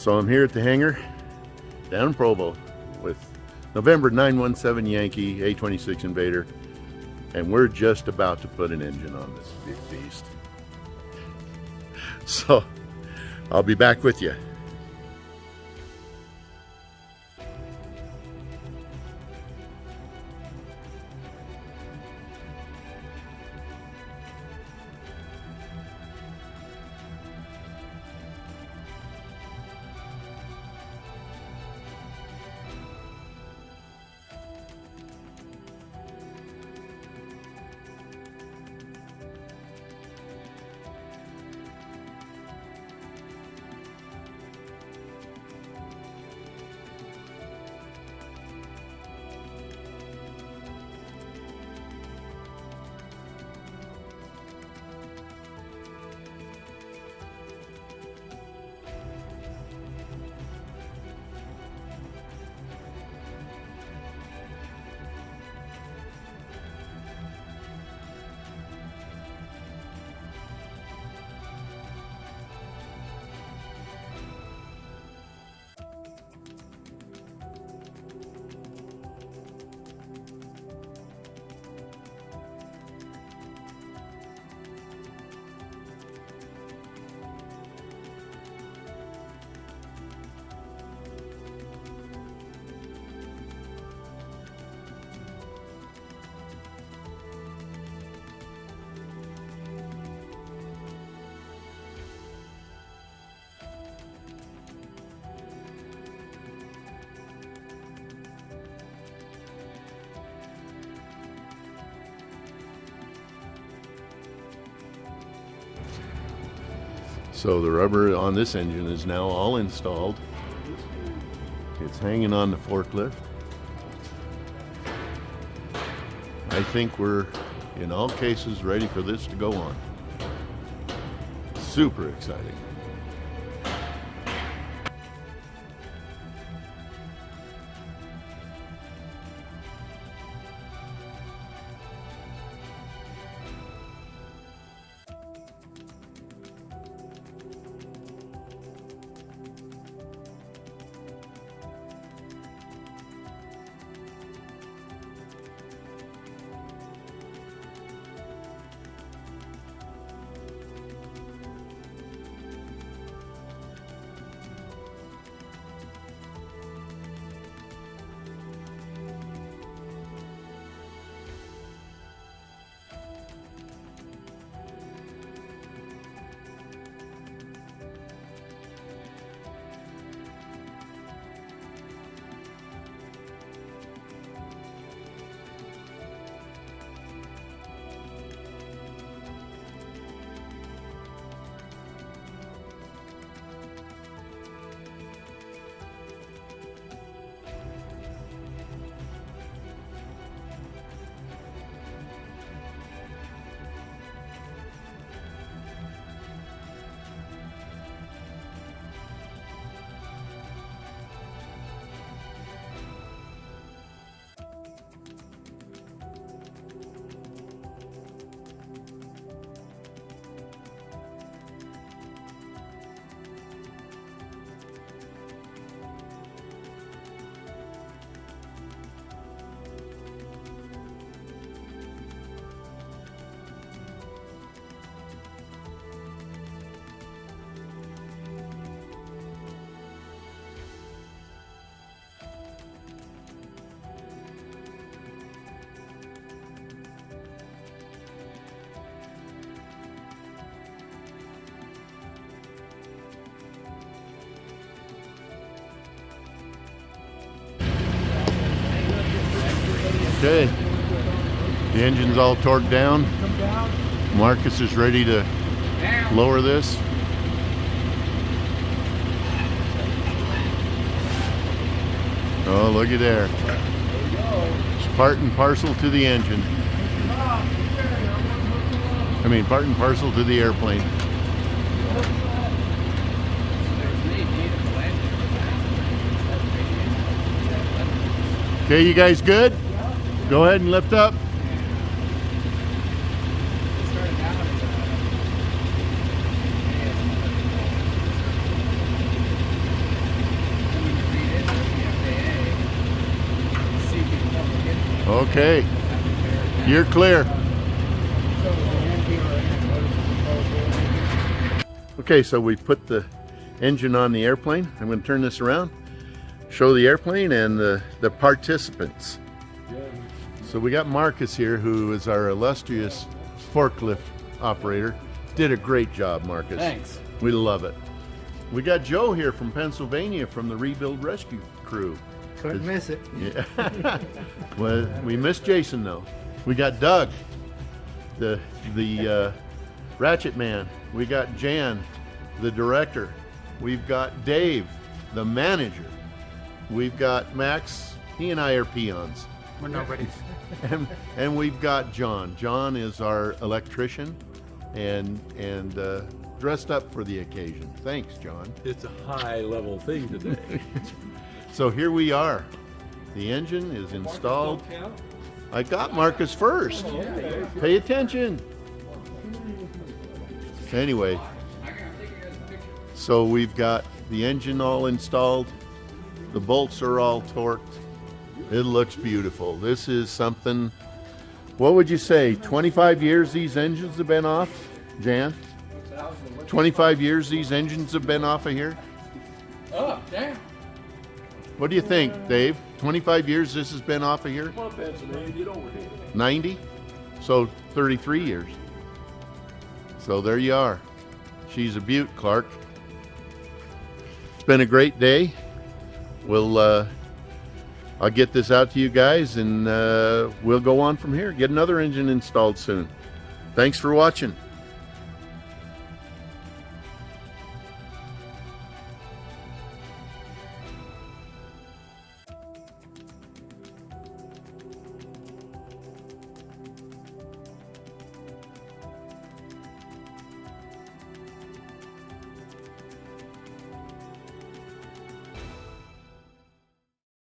So I'm here at the hangar down in Provo with November 917 Yankee A26 Invader, and we're just about to put an engine on this big beast. So I'll be back with you. So the rubber on this engine is now all installed. It's hanging on the forklift. I think we're, in all cases, ready for this to go on. Super exciting. Okay, the engine's all torqued down. Marcus is ready to lower this. Oh, looky there. It's part and parcel to the engine. I mean, part and parcel to the airplane. Okay, you guys good? Go ahead and lift up. Okay, you're clear. Okay, so we put the engine on the airplane. I'm going to turn this around, show the airplane and the participants. So we got Marcus here, who is our illustrious forklift operator. Did a great job, Marcus. Thanks. We love it. We got Joe here from Pennsylvania from the Rebuild Rescue Crew. Couldn't miss it. Yeah. Well, we missed Jason though. We got Doug, the Ratchet Man. We got Jan, the director. We've got Dave, the manager. We've got Max. He and I are peons. We're nobodies. And we've got John. John is our electrician and dressed up for the occasion. Thanks, John. It's a high level thing today. So here we are. The engine is installed. I got Marcus first. Pay attention. Anyway, so we've got the engine all installed. The bolts are all torqued. It looks beautiful. This is something, what would you say, 25 years these engines have been off, Jan? 25 years these engines have been off of here? Oh, damn. What do you think, Dave? 25 years this has been off of here? 90? So 33 years. So there you are. She's a beaut, Clark. It's been a great day. I'll get this out to you guys and we'll go on from here. Get another engine installed soon. Thanks for watching.